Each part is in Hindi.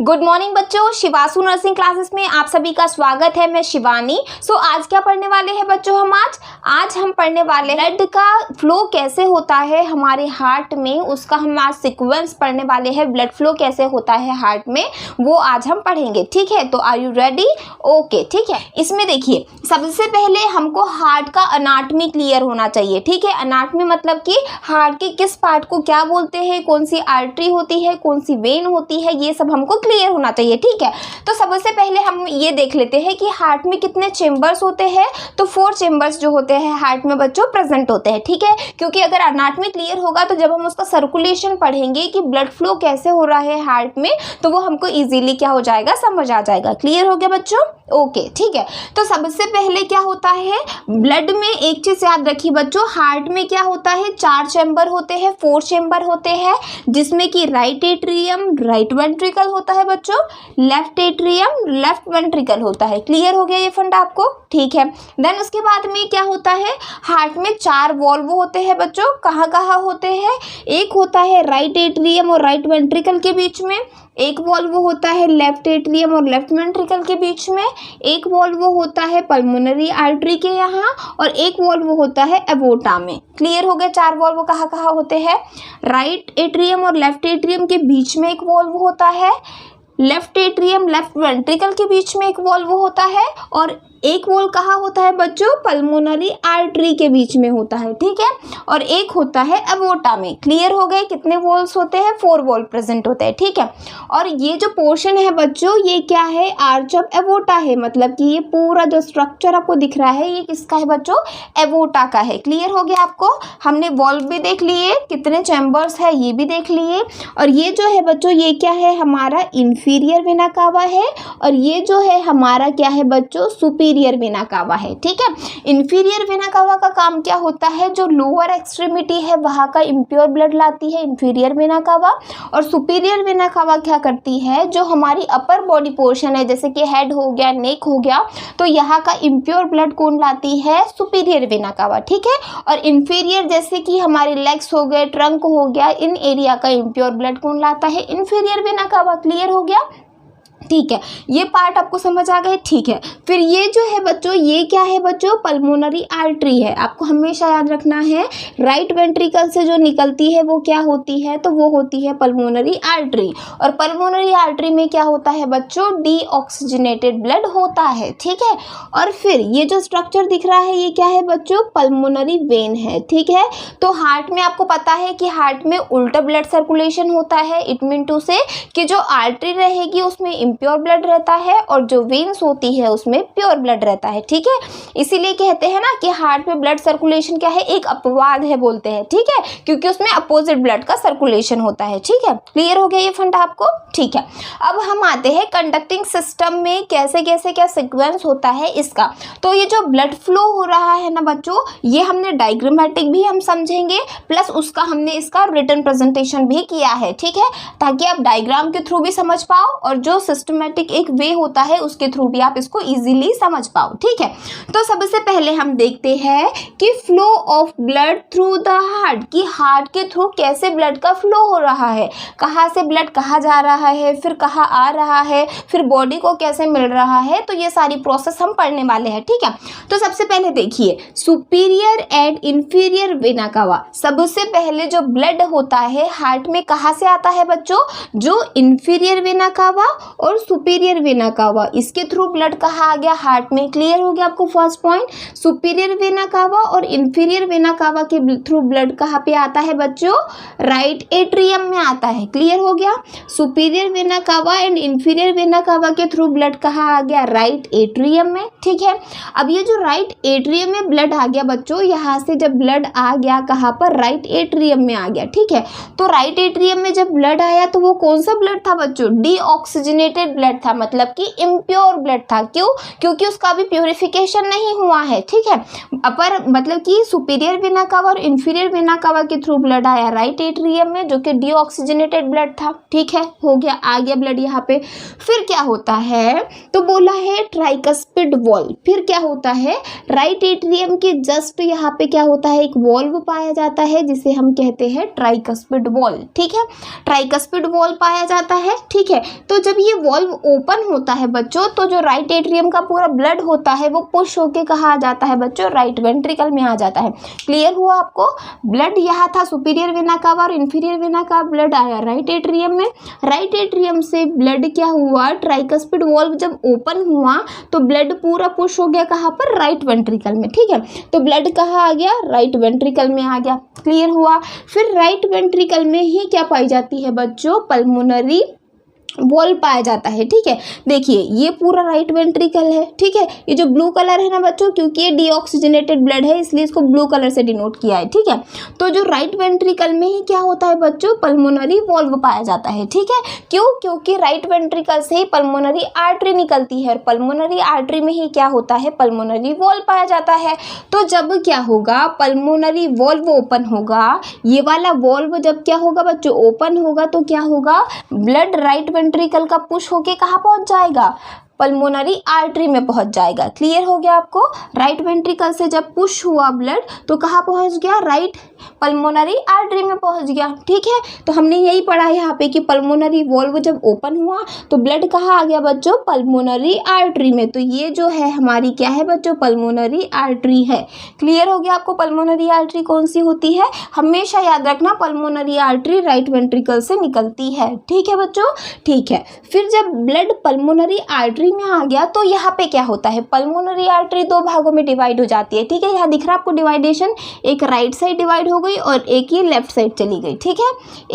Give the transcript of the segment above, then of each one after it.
गुड मॉर्निंग बच्चों, शिवासु नर्सिंग क्लासेस में आप सभी का स्वागत है। मैं शिवानी। आज क्या पढ़ने वाले हैं बच्चों? हम आज हम पढ़ने वाले हैं ब्लड का फ्लो कैसे होता है हमारे हार्ट में, उसका हम आज सीक्वेंस पढ़ने वाले हैं। ब्लड फ्लो कैसे होता है हार्ट में वो आज हम पढ़ेंगे, ठीक है? तो आर यू रेडी? ओके, ठीक है। इसमें देखिए, सबसे पहले हमको हार्ट का अनाटमी क्लियर होना चाहिए, ठीक है? अनाटमी मतलब कि हार्ट के किस पार्ट को क्या बोलते हैं, कौन सी आर्टरी होती है, कौन सी वेन होती है, ये सब हमको क्लियर होना चाहिए, ठीक है? तो सबसे पहले हम ये देख लेते हैं कि हार्ट में कितने चेंबर्स होते हैं। तो 4 चेंबर्स जो होते हैं हार्ट में बच्चों प्रेजेंट होते हैं, ठीक है? क्योंकि अगर अनाटमी क्लियर होगा तो जब हम उसका सर्कुलेशन पढ़ेंगे कि ब्लड फ्लो कैसे हो रहा है हार्ट में, तो वो हमको इजीली क्या हो जाएगा, समझ आ जाएगा। क्लियर हो गया बच्चों? ओके, ठीक है। तो सबसे पहले क्या होता है ब्लड में, एक चीज याद रखिए बच्चों, हार्ट में क्या होता है, 4 चेंबर होते हैं, 4 चेंबर होते हैं, जिसमें कि राइट एट्रियम राइट वेंट्रिकल होता है बच्चों, लेफ्ट एट्रियम लेफ्ट वेंट्रिकल होता है। क्लियर हो गया ये फंडा आपको? ठीक है। देन उसके बाद में क्या होता है, हार्ट में 4 वॉल्व होते हैं बच्चों। कहाँ कहाँ होते हैं? एक होता है राइट एट्रियम और राइट वेंट्रिकल के बीच में, एक वॉल्व होता है लेफ्ट एट्रियम और लेफ्ट वेंट्रिकल के बीच में, एक वॉल्व होता है पल्मोनरी आर्टरी के यहाँ, और एक वॉल्व होता है एवोर्टा में। क्लियर हो गया? 4 वॉल्व कहाँ कहाँ होते हैं? राइट एट्रियम और लेफ्ट एट्रियम के बीच में एक वॉल्व होता है, लेफ्ट एट्रियम लेफ्ट वेंट्रिकल के बीच में एक वॉल्व होता है, और एक वॉल कहाँ होता है बच्चों? पल्मोनरी आर्टरी के बीच में होता है, ठीक है? और एक होता है एवोर्टा में। क्लियर हो गए? कितने वॉल्स होते हैं? 4 वॉल प्रेजेंट होते हैं, ठीक है? और ये जो पोर्शन है बच्चों, ये क्या है? आर्च ऑफ एवोर्टा है। मतलब कि ये पूरा जो स्ट्रक्चर आपको दिख रहा है ये किसका है बच्चों? एवोर्टा का है। क्लियर हो गया आपको? हमने वॉल्व भी देख लिए, कितने चैम्बर्स है ये भी देख लिए, और ये जो है बच्चों ये क्या है? हमारा इंफीरियर वेना कावा है, और ये जो है हमारा क्या है बच्चों? सुपीरियर वेना कावा है, ठीक है? इंफीरियर वेना कावा का काम क्या होता है? जो लोअर एक्सट्रीमिटी है वहाँ का इम्प्योर ब्लड लाती है इंफीरियर वेना कावा, और सुपीरियर वेना कावा क्या करती है? जो हमारी अपर बॉडी पोर्शन है, जैसे कि हेड हो गया, नेक हो गया, तो यहाँ का इम्प्योर ब्लड कौन लाती है? सुपीरियर वेना कावा, ठीक है? और इंफीरियर जैसे कि हमारे लेग्स हो गए, ट्रंक हो गया, इन एरिया का इम्प्योर ब्लड कौन लाता है? Inferior vena cava. क्लियर हो गया? ठीक है, ये पार्ट आपको समझ आ गए, ठीक है? फिर ये जो है बच्चों, ये क्या है बच्चों? पल्मोनरी आर्टरी है। आपको हमेशा याद रखना है, राइट वेंट्रिकल से जो निकलती है वो क्या होती है? तो वो होती है पल्मोनरी आर्टरी। और पल्मोनरी आर्टरी में क्या होता है बच्चों? डीऑक्सीजनेटेड ब्लड होता है, ठीक है? और फिर ये जो स्ट्रक्चर दिख रहा है ये क्या है बच्चों? पल्मोनरी वेन है, ठीक है? तो हार्ट में आपको पता है कि हार्ट में उल्टा ब्लड सर्कुलेशन होता है। इट मीन टू से कि जो आर्टरी रहेगी उसमें प्योर ब्लड रहता है, और जो वेन्स होती है उसमें प्योर ब्लड रहता है, ठीक है? इसीलिए कहते हैं ना कि हार्ट में ब्लड सर्कुलेशन क्या है? एक अपवाद है बोलते हैं, ठीक है? क्योंकि उसमें अपोजिट ब्लड का सर्कुलेशन होता है, ठीक है? क्लियर हो गया ये फंडा आपको? ठीक है। अब हम आते हैं कंडक्टिंग सिस्टम में कैसे कैसे क्या सीक्वेंस होता है इसका। तो ये जो ब्लड फ्लो हो रहा है ना बच्चों, ये हमने डायग्रामेटिक भी हम समझेंगे, प्लस उसका हमने इसका रिटन प्रेजेंटेशन भी किया है, ठीक है? ताकि आप डायग्राम के थ्रू भी समझ पाओ, और जो सिस्टमैटिक एक वे होता है उसके थ्रू भी आप इसको इजीली समझ पाओ, ठीक है? तो सबसे पहले हम देखते हैं कि flow of blood through the heart, कि हार्ट के थ्रू कैसे ब्लड का फ्लो हो रहा है, कहाँ से ब्लड कहाँ जा रहा है, फिर कहाँ आ रहा है, फिर बॉडी को कैसे मिल रहा है। तो ये सारी प्रोसेस हम पढ़ने वाले हैं, ठीक है? तो सबसे पहले देखिए, superior and inferior vena cava. सबसे पहले जो ब्लड होता है हार्ट में कहाँ से आता है बच्चों? जो इंफीरियर वेना कावा और सुपीरियर वेना कावा, इसके थ्रू ब्लड कहाँ आ गया? हार्ट में। क्लियर हो गया आपको first point? Superior vena cava और इंफीरियर वेना कावा के थ्रू ब्लड कहाँ पे आता है बच्चों? राइट एट्रियम में आता है। क्लियर हो गया? Superior vena cava and inferior vena cava के थ्रू ब्लड कहाँ आ गया? राइट एट्रियम में, ठीक है? अब ये जो राइट एट्रियम में ब्लड आ गया बच्चों, यहाँ से जब ब्लड आ गया कहाँ पर? राइट एट्रियम में आ गया, ठीक है? तो राइट एट्रियम में जब ब्लड आया तो वो कौन सा ब्लड था बच्चों? डीऑक्सीजनेटेड ऑक्सीजनेटेड ब्लड था, मतलब कि इम्प्योर ब्लड था। क्यों? क्योंकि उसका अभी प्योरिफिकेशन नहीं हुआ है, ठीक है। अपर मतलब कि सुपीरियर वेना कावा और इंफीरियर वेना कावा के थ्रू ब्लड आया राइट एट्रियम में, जो कि डीऑक्सीजनेटेड ब्लड था, ठीक है। हो गया, आ गया ब्लड यहाँ पे। फिर क्या होता है, तो बोला है ट्राइकस्पिड वॉल्व। फिर क्या होता है, राइट एट्रियम के जस्ट यहाँ पे क्या होता है, एक वॉल्व पाया जाता है जिसे हम कहते हैं ट्राइकस्पिड वॉल्व, ठीक है। ट्राइकस्पिड वॉल्व पाया जाता है, ठीक है। तो जब ये वॉल्व ओपन होता है बच्चों, तो जो राइट एट्रियम का पूरा ब्लड होता है वो पुश होके कहाँ आ जाता है बच्चों, राइट वेंट्रिकल में आ जाता है। क्लियर हुआ आपको? ब्लड यहाँ था सुपीरियर वेना कावा और इंफीरियर वेना का ब्लड आया राइट एट्रियम में। राइट एट्रियम से ब्लड क्या हुआ, ट्राइकस्पिड वॉल्व जब ओपन हुआ तो ब्लड पूरा पुश हो गया कहाँ पर, राइट वेंट्रिकल में, ठीक है। तो ब्लड कहाँ आ गया, राइट वेंट्रिकल में आ गया। क्लियर हुआ? फिर राइट वेंट्रिकल में ही क्या पाई जाती है बच्चों, पल्मोनरी वॉल्व पाया जाता है, ठीक है। देखिए ये पूरा राइट वेंट्रिकल है, ठीक है। ये जो ब्लू कलर है ना बच्चों, क्योंकि ये डीऑक्सीजनेटेड ब्लड है इसलिए इसको ब्लू कलर से डिनोट किया है, ठीक है। तो जो राइट वेंट्रिकल में ही क्या होता है बच्चों, पल्मोनरी वॉल्व पाया जाता है, ठीक है। क्यों? क्योंकि राइट वेंट्रिकल से ही पल्मोनरी आर्टरी निकलती है और पल्मोनरी आर्टरी में ही क्या होता है, पल्मोनरी वॉल्व पाया जाता है। तो जब क्या होगा, पल्मोनरी वॉल्व ओपन होगा, ये वाला वॉल्व जब क्या होगा बच्चों, ओपन होगा, तो क्या होगा, ब्लड राइट वेंट्रिकल का पुश होके कहाँ पहुंच जाएगा, पल्मोनरी आर्टरी में पहुंच जाएगा। क्लियर हो गया आपको? राइट वेंट्रिकल से जब पुश हुआ ब्लड तो कहाँ पहुंच गया, राइट पल्मोनरी आर्टरी में पहुंच गया, ठीक है। तो हमने यही पढ़ा है यहाँ पे कि पल्मोनरी वॉल्व जब ओपन हुआ तो ब्लड कहाँ आ गया बच्चों, पल्मोनरी आर्टरी में। तो ये जो है हमारी क्या है बच्चों, पल्मोनरी आर्टरी है। क्लियर हो गया आपको? पल्मोनरी आर्टरी कौन सी होती है, हमेशा याद रखना, पल्मोनरी आर्टरी राइट वेंट्रिकल से निकलती है, ठीक है बच्चों, ठीक है। फिर जब ब्लड पल्मोनरी आर्टरी में आ गया तो यहाँ पे क्या होता है, पल्मोनरी आर्टरी दो भागों में डिवाइड हो जाती है, ठीक है। यहाँ दिख रहा है आपको डिवाइडेशन, एक राइट साइड डिवाइड हो गई और एक ये लेफ्ट साइड चली गई, ठीक है।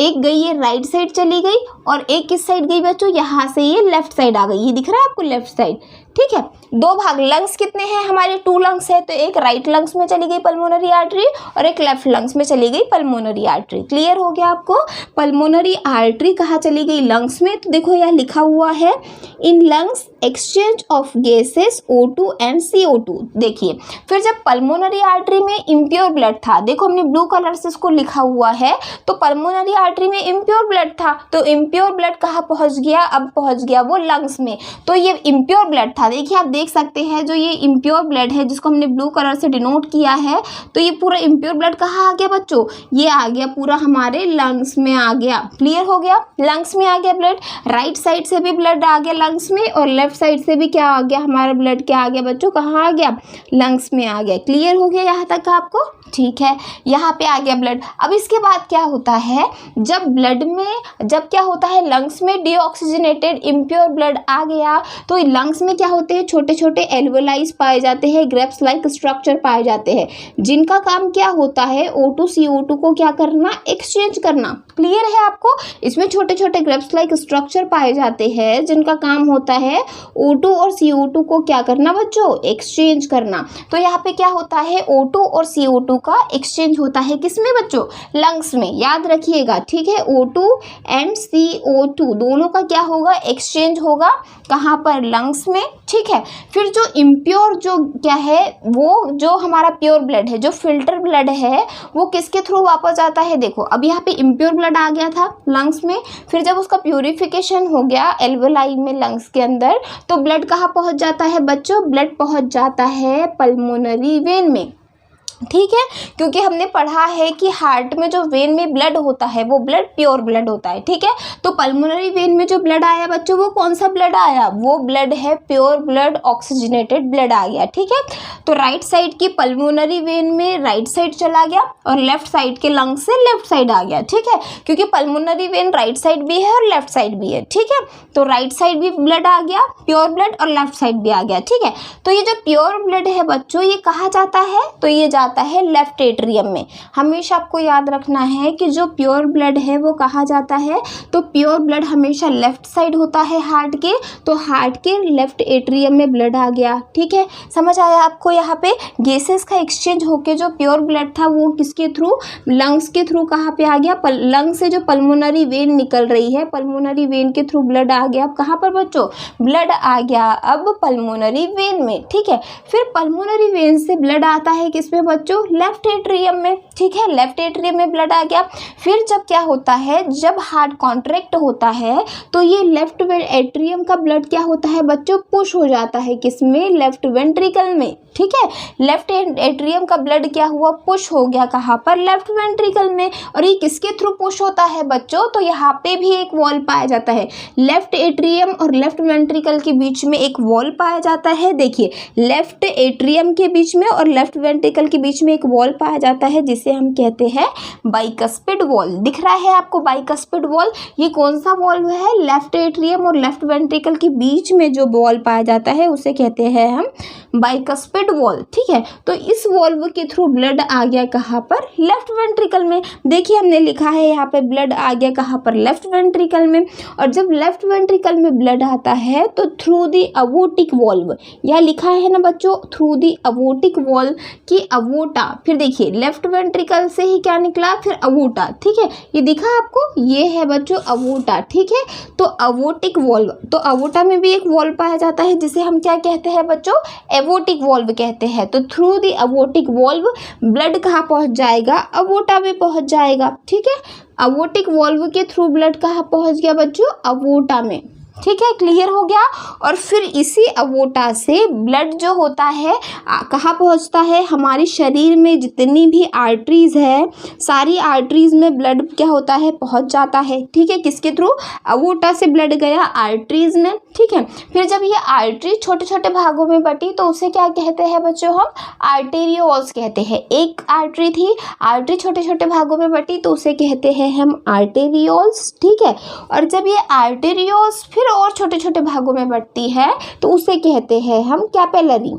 एक गई ये राइट साइड चली गई और एक किस साइड गई बच्चों, यहाँ से ये लेफ्ट साइड आ गई, ये दिख रहा है आपको लेफ्ट साइड, ठीक है। दो भाग, लंग्स कितने हैं हमारे, 2 लंग्स है, तो एक राइट लंग्स में चली गई पल्मोनरी आर्टरी और एक लेफ्ट लंग्स में चली गई पल्मोनरी आर्टरी। क्लियर हो गया आपको? पल्मोनरी आर्टरी कहाँ चली गई, लंग्स में। तो देखो यहाँ लिखा हुआ है, in lungs exchange of gases O2 and CO2। देखिए फिर जब पल्मोनरी आर्टरी में इम्प्योर ब्लड था, देखो हमने ब्लू कलर से इसको लिखा हुआ है, तो पल्मोनरी आर्टरी में इम्प्योर ब्लड था, तो इम्प्योर ब्लड कहाँ पहुँच गया, अब पहुँच गया वो लंग्स में। तो ये इम्प्योर ब्लड था, देखिए आप देख सकते हैं जो ये इम्प्योर ब्लड है जिसको हमने ब्लू कलर से डिनोट किया है, तो ये पूरा इम्प्योर ब्लड कहाँ आ गया बच्चों, ये आ गया पूरा हमारे लंग्स में आ गया। क्लियर हो गया? लंग्स में आ गया ब्लड, राइट साइड से भी ब्लड आ गया लंग्स में और लेफ्ट साइड से भी क्या आ गया, हमारा ब्लड क्या आ गया बच्चों, कहाँ आ गया, लंग्स में आ गया। क्लियर हो गया यहाँ तक आपको? ठीक है, यहाँ पे आ गया ब्लड। अब इसके बाद क्या होता है, जब ब्लड में जब क्या होता है, लंग्स में डीऑक्सीजनेटेड इम्प्योर ब्लड आ गया तो लंग्स में क्या होते हैं, छोटे छोटे एल्वेलाइज पाए जाते हैं, ग्रेप्स लाइक स्ट्रक्चर पाए जाते हैं, जिनका काम क्या होता है, O2 CO2 को क्या करना, एक्सचेंज करना। क्लियर है आपको? इसमें छोटे छोटे ग्रेप्स लाइक स्ट्रक्चर पाए जाते हैं जिनका काम होता है O2 और CO2 को क्या करना बच्चों, एक्सचेंज करना। तो यहाँ पे क्या होता है, O2 और CO2 का एक्सचेंज होता है किसमें बच्चों, लंग्स में। याद रखिएगा, ठीक है, O2 एंड CO2 दोनों का क्या होगा, एक्सचेंज होगा, कहाँ पर, लंग्स में। ठीक है, फिर जो इम्प्योर जो क्या है, वो जो हमारा प्योर ब्लड है, जो फिल्टर ब्लड है, वो किसके थ्रू वापस आता है। देखो अब यहाँ पे इम्प्योर ब्लड आ गया था लंग्स में, फिर जब उसका प्यूरिफिकेशन हो गया एल्वेलाई में लंग्स के अंदर, तो ब्लड कहाँ पहुँच जाता है बच्चों, ब्लड पहुँच जाता है पल्मोनरी वेन में। ठीक है, क्योंकि हमने पढ़ा है कि हार्ट में जो वेन में ब्लड होता है वो ब्लड प्योर ब्लड होता है। ठीक है, तो पल्मोनरी वेन में जो ब्लड आया बच्चों, वो कौन सा ब्लड आया, वो ब्लड है प्योर ब्लड, ऑक्सीजनेटेड ब्लड आ गया। ठीक है, तो राइट साइड की पल्मोनरी वेन में राइट साइड चला गया और लेफ्ट साइड के लंग से लेफ्ट साइड आ गया। ठीक है, क्योंकि पल्मोनरी वेन राइट साइड भी है और लेफ्ट साइड भी है। ठीक है, तो राइट साइड भी ब्लड आ गया प्योर ब्लड और लेफ्ट साइड भी आ गया। ठीक है, तो ये जो प्योर ब्लड है बच्चों, ये कहाँ जाता है, तो ये आता है लेफ्ट एट्रियम में। हमेशा आपको याद रखना है कि जो प्योर ब्लड है वो कहाँ जाता है, तो प्योर ब्लड हमेशा लेफ्ट साइड होता है हार्ट के, तो हार्ट के लेफ्ट एट्रियम में ब्लड आ गया। ठीक है, समझ आया आपको। यहाँ पे गैसेस का एक्सचेंज होके जो प्योर ब्लड था वो किसके थ्रू, लंग्स के थ्रू कहाँ पे आ गया, लंग से जो पल्मोनरी वेन निकल रही है, पल्मोनरी वेन के थ्रू ब्लड आ गया। अब कहाँ पर बच्चों, ब्लड आ गया अब पल्मोनरी वेन में। ठीक है, फिर पल्मोनरी वेन से ब्लड आता है किसमें बच्चों, लेफ्ट एट्रियम में। ठीक है, लेफ्ट एट्रियम में ब्लड आ गया। फिर जब क्या होता है, जब हार्ट कॉन्ट्रैक्ट होता है तो ये लेफ्ट एट्रियम का ब्लड क्या होता है बच्चों, पुश हो जाता है किसमें, लेफ्ट वेंट्रिकल में। ठीक है, लेफ्ट एट्रियम का ब्लड क्या हुआ, पुश हो गया कहाँ पर, लेफ्ट वेंट्रिकल में। और ये किसके थ्रू पुश होता है बच्चों, तो यहाँ पे भी एक वॉल पाया जाता है। लेफ्ट एट्रियम और लेफ्ट वेंट्रिकल के बीच में एक वॉल पाया जाता है। देखिए, लेफ्ट एट्रियम के बीच में और लेफ्ट वेंट्रिकल के बीच में एक वॉल पाया जाता है जिसे हम कहते हैं बाइकस्पिड वॉल। दिख रहा है आपको बाइकस्पिड वॉल, ये कौन सा वॉल्व है, लेफ्ट एट्रियम और लेफ्ट वेंट्रिकल के बीच में जो वॉल पाया जाता है उसे कहते हैं हम बाइकस्पिड वॉल। ठीक है, तो इस वॉल्व के थ्रू ब्लड आ गया कहाँ पर, लेफ्ट वेंट्रिकल में। देखिए हमने लिखा है यहाँ पे ब्लड आ गया कहाँ पर, लेफ्ट वेंट्रिकल में। और जब लेफ्ट वेंट्रिकल में ब्लड आता है तो थ्रू दी अवोटिक वॉल्व, यह लिखा है ना बच्चों, थ्रू दी अवोटिक वॉल्व की अवोटा। फिर देखिए लेफ्ट वेंट्रिकल से ही क्या निकला, फिर अवोटा। ठीक है, ये दिखा आपको, ये है बच्चों अवोटा। ठीक है, तो अवोटिक वॉल्व, तो अवोटा में भी एक वॉल्व पाया जाता है जिसे हम क्या कहते हैं बच्चों, एवोटिक वॉल्व कहते हैं। तो थ्रू दी अवोटिक वॉल्व ब्लड कहाँ पहुँच जाएगा, अवोटा में पहुँच जाएगा। ठीक है, अवोटिक वॉल्व के थ्रू ब्लड कहाँ पहुँच गया बच्चों, अवोटा में। ठीक है, क्लियर हो गया। और फिर इसी अवोटा से ब्लड जो होता है कहाँ पहुँचता है, हमारे शरीर में जितनी भी आर्टरीज है सारी आर्टरीज में ब्लड क्या होता है, पहुँच जाता है। ठीक है, किसके थ्रू, अवोटा से ब्लड गया आर्टरीज में। ठीक है, फिर जब ये आर्टरी छोटे छोटे भागों में बटी तो उसे क्या कहते हैं बच्चों, हम आर्टेरियोल्स कहते हैं। एक आर्टरी थी, आर्टरी छोटे छोटे भागों में बटी तो उसे कहते हैं हम आर्टेरियोल्स। ठीक है, और जब ये आर्टेरियोल्स फिर और छोटे छोटे भागों में बढ़ती है तो उसे कहते हैं हम कैपिलरी।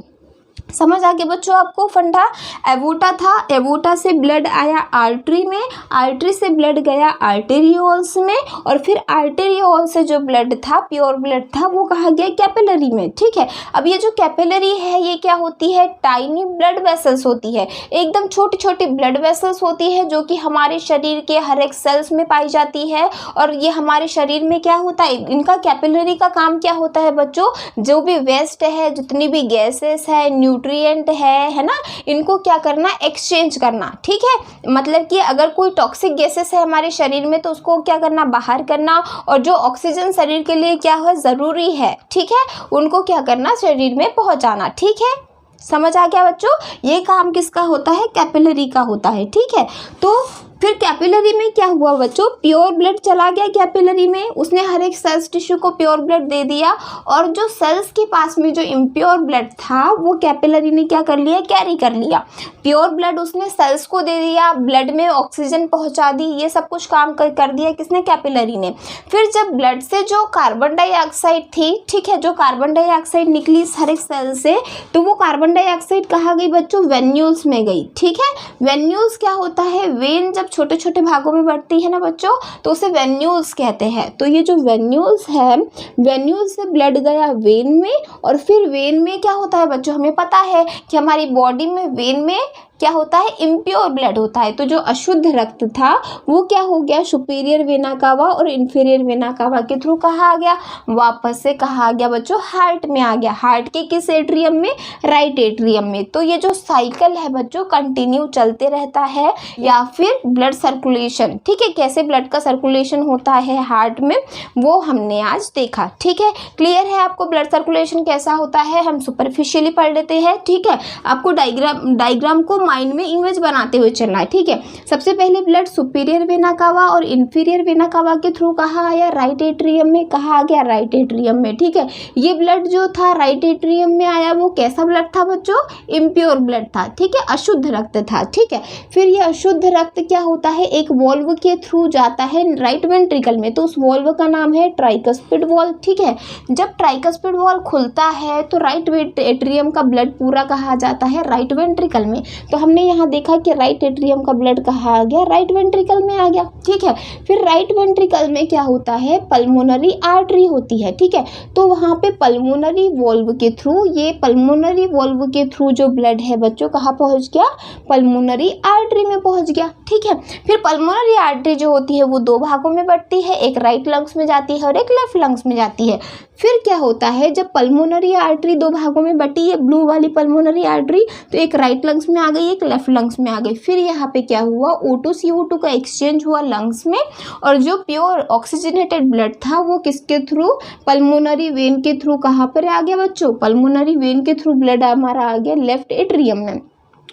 समझ आ गया बच्चों आपको फंडा। एवोटा था, एवोटा से ब्लड आया आर्टरी में, आर्टरी से ब्लड गया आर्टेरियोल्स में, और फिर आर्टेरियोल से जो ब्लड था, प्योर ब्लड था, वो कहाँ गया, कैपिलरी में। ठीक है, अब ये जो कैपिलरी है ये क्या होती है, टाइनी ब्लड वेसल्स होती है, एकदम छोटी छोटी ब्लड वेसल्स होती है जो कि हमारे शरीर के हर एक सेल्स में पाई जाती है। और ये हमारे शरीर में क्या होता है, इनका कैपिलरी का काम क्या होता है बच्चों, जो भी वेस्ट है, जितनी भी गैसेस है, न्यूट्रिएंट है ना, इनको क्या करना, एक्सचेंज करना। ठीक है, मतलब कि अगर कोई टॉक्सिक गैसेस है हमारे शरीर में तो उसको क्या करना, बाहर करना, और जो ऑक्सीजन शरीर के लिए क्या है, ज़रूरी है, ठीक है, उनको क्या करना, शरीर में पहुंचाना। ठीक है, समझ आ गया बच्चों, ये काम किसका होता है, कैपिलरी का होता है। ठीक है, तो फिर कैपिलरी में क्या हुआ बच्चों, प्योर ब्लड चला गया कैपिलरी में, उसने हर एक सेल्स टिश्यू को प्योर ब्लड दे दिया, और जो सेल्स के पास में जो इम्प्योर ब्लड था वो कैपिलरी ने क्या कर लिया, कैरी कर लिया। प्योर ब्लड उसने सेल्स को दे दिया, ब्लड में ऑक्सीजन पहुंचा दी, ये सब कुछ काम कर दिया किसने, कैपिलरी ने। फिर जब ब्लड से जो कार्बन डाइऑक्साइड थी, ठीक है, जो कार्बन डाइऑक्साइड निकली हर एक सेल से, तो वो कार्बन डाइऑक्साइड कहाँ गई बच्चों, वेन्यूल्स में गई। ठीक है, वेन्यूल्स क्या होता है, वेन जब छोटे छोटे भागों में बढ़ती है ना बच्चों तो उसे वेन्यूल्स कहते हैं। तो ये जो वेन्यूल्स है, वेन्यूल्स से ब्लड गया वेन में, और फिर वेन में क्या होता है बच्चों, हमें पता है कि हमारी बॉडी में वेन में क्या होता है, इम्प्योर ब्लड होता है। तो जो अशुद्ध रक्त था वो क्या हो गया, सुपीरियर वेना कावा और इन्फीरियर वेना कावा के थ्रू कहाँ आ गया, वापस से कहाँ आ गया बच्चों, हार्ट में आ गया। हार्ट के किस एट्रियम में, राइट एट्रियम में। तो ये जो साइकिल है बच्चों कंटिन्यू चलते रहता है। या फिर ब्लड सर्कुलेशन, ठीक है, कैसे ब्लड का सर्कुलेशन होता है हार्ट में वो हमने आज देखा। ठीक है, क्लियर है आपको ब्लड सर्कुलेशन कैसा होता है, हम सुपरफिशियली पढ़ लेते हैं। ठीक है, आपको डायग्राम को माइंड में इमेज बनाते हुए चलना है। ठीक है, सबसे पहले ब्लड सुपीरियर वेना कावा और इन्फीरियर वेना कावा के थ्रू कहाँ आया, राइट एट्रियम में। कहाँ आ गया, राइट एट्रियम में। ठीक है, ये ब्लड जो था राइट एट्रियम में आया वो कैसा ब्लड था बच्चों, इम्प्योर ब्लड था। ठीक है, अशुद्ध रक्त था। ठीक है, फिर ये अशुद्ध रक्त क्या होता है, एक वॉल्व के थ्रू जाता है राइट वेंट्रिकल में, तो उस वॉल्व का नाम है ट्राइकस्पिड वॉल्व। ठीक है, जब ट्राइकस्पिड वॉल्व खुलता है तो राइट एट्रियम का ब्लड पूरा कहाँ जाता है, राइट वेंट्रिकल में। तो तो हमने यहाँ देखा कि राइट एट्रियम का ब्लड कहाँ आ गया, राइट वेंट्रिकल में आ गया। ठीक है, फिर राइट वेंट्रिकल में क्या होता है, पल्मोनरी आर्टरी होती है। ठीक है, तो वहाँ पे पल्मोनरी वॉल्व के थ्रू, ये पल्मोनरी वॉल्व के थ्रू जो ब्लड है बच्चों कहाँ पहुँच गया, पल्मोनरी आर्टरी में पहुँच गया। ठीक है, फिर पल्मोनरी आर्टरी जो होती है वो दो भागों में बढ़ती है, एक राइट लंग्स में जाती है और एक लेफ्ट लंग्स में जाती है। फिर क्या होता है, जब पल्मोनरी आर्टरी दो भागों में बटी है, ब्लू वाली पल्मोनरी आर्टरी, तो एक राइट लंग्स में आ गई, एक लेफ्ट लंग्स में आ गई। फिर यहाँ पे क्या हुआ, O2 CO2 का एक्सचेंज हुआ लंग्स में, और जो प्योर ऑक्सीजनेटेड ब्लड था वो किसके थ्रू, पल्मोनरी वेन के थ्रू कहाँ पर आ गया बच्चों, पल्मोनरी वेन के थ्रू ब्लड हमारा आ गया लेफ्ट एट्रियम में।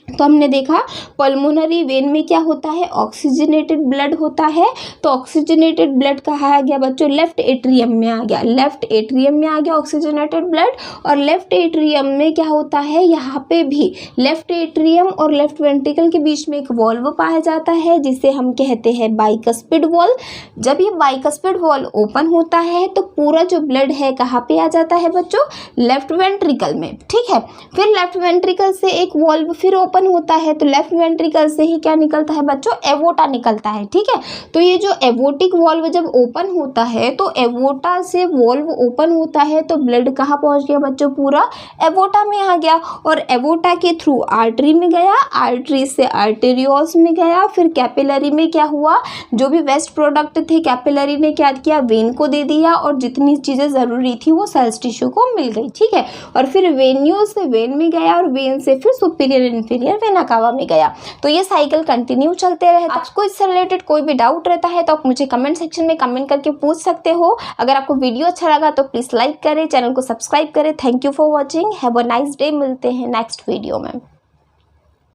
तो हमने देखा पल्मोनरी वेन में क्या होता है, ऑक्सीजनेटेड ब्लड होता है, तो ऑक्सीजनेटेड ब्लड कहाँ आ गया बच्चों, लेफ्ट एट्रियम में आ गया, लेफ्ट एट्रियम में आ गया ऑक्सीजनेटेड ब्लड। और लेफ्ट एट्रियम में क्या होता है, यहाँ पे भी लेफ्ट एट्रियम और लेफ्ट वेंट्रिकल के बीच में एक वॉल्व पाया जाता है जिसे हम कहते हैं बाइकस्पिड वॉल्व। जब ये बाइकस्पिड वॉल्व ओपन होता है तो पूरा जो ब्लड है कहाँ पे आ जाता है बच्चों, लेफ्ट वेंट्रिकल में। ठीक है, फिर लेफ्ट वेंट्रिकल से एक वॉल्व फिर ओपन होता है, तो लेफ्ट वेंट्रिकल से ही क्या निकलता है बच्चों, एवोटा निकलता है। ठीक है, तो ये जो एवोटिक वॉल्व जब ओपन होता है, तो एवोटा से वॉल्व ओपन होता है तो ब्लड कहाँ पहुंच गया बच्चों, पूरा एवोटा में आ गया, और एवोटा के थ्रू आर्टरी में गया, आर्टरी से आर्टेरियोल्स में गया, फिर कैपिलरी में क्या हुआ, जो भी वेस्ट प्रोडक्ट थे कैपिलरी ने क्या किया, वेन को दे दिया, और जितनी चीज़ें ज़रूरी थी वो सेल्स टिश्यू को मिल गई। ठीक है, और फिर वेन्यूल से वेन में गया, और वेन से फिर सुपीरियर इन्फीरियर वेना कावा में गया। तो ये साइकिल कंटिन्यू चलते रहता है। आपको इससे रिलेटेड कोई भी डाउट रहता है तो आप मुझे कमेंट सेक्शन में कमेंट करके पूछ सकते हो। अगर आपको वीडियो अच्छा लगा तो प्लीज़ लाइक करें, चैनल को सब्सक्राइब करें। Thank you for watching, have a nice day. मिलते हैं नेक्स्ट वीडियो में।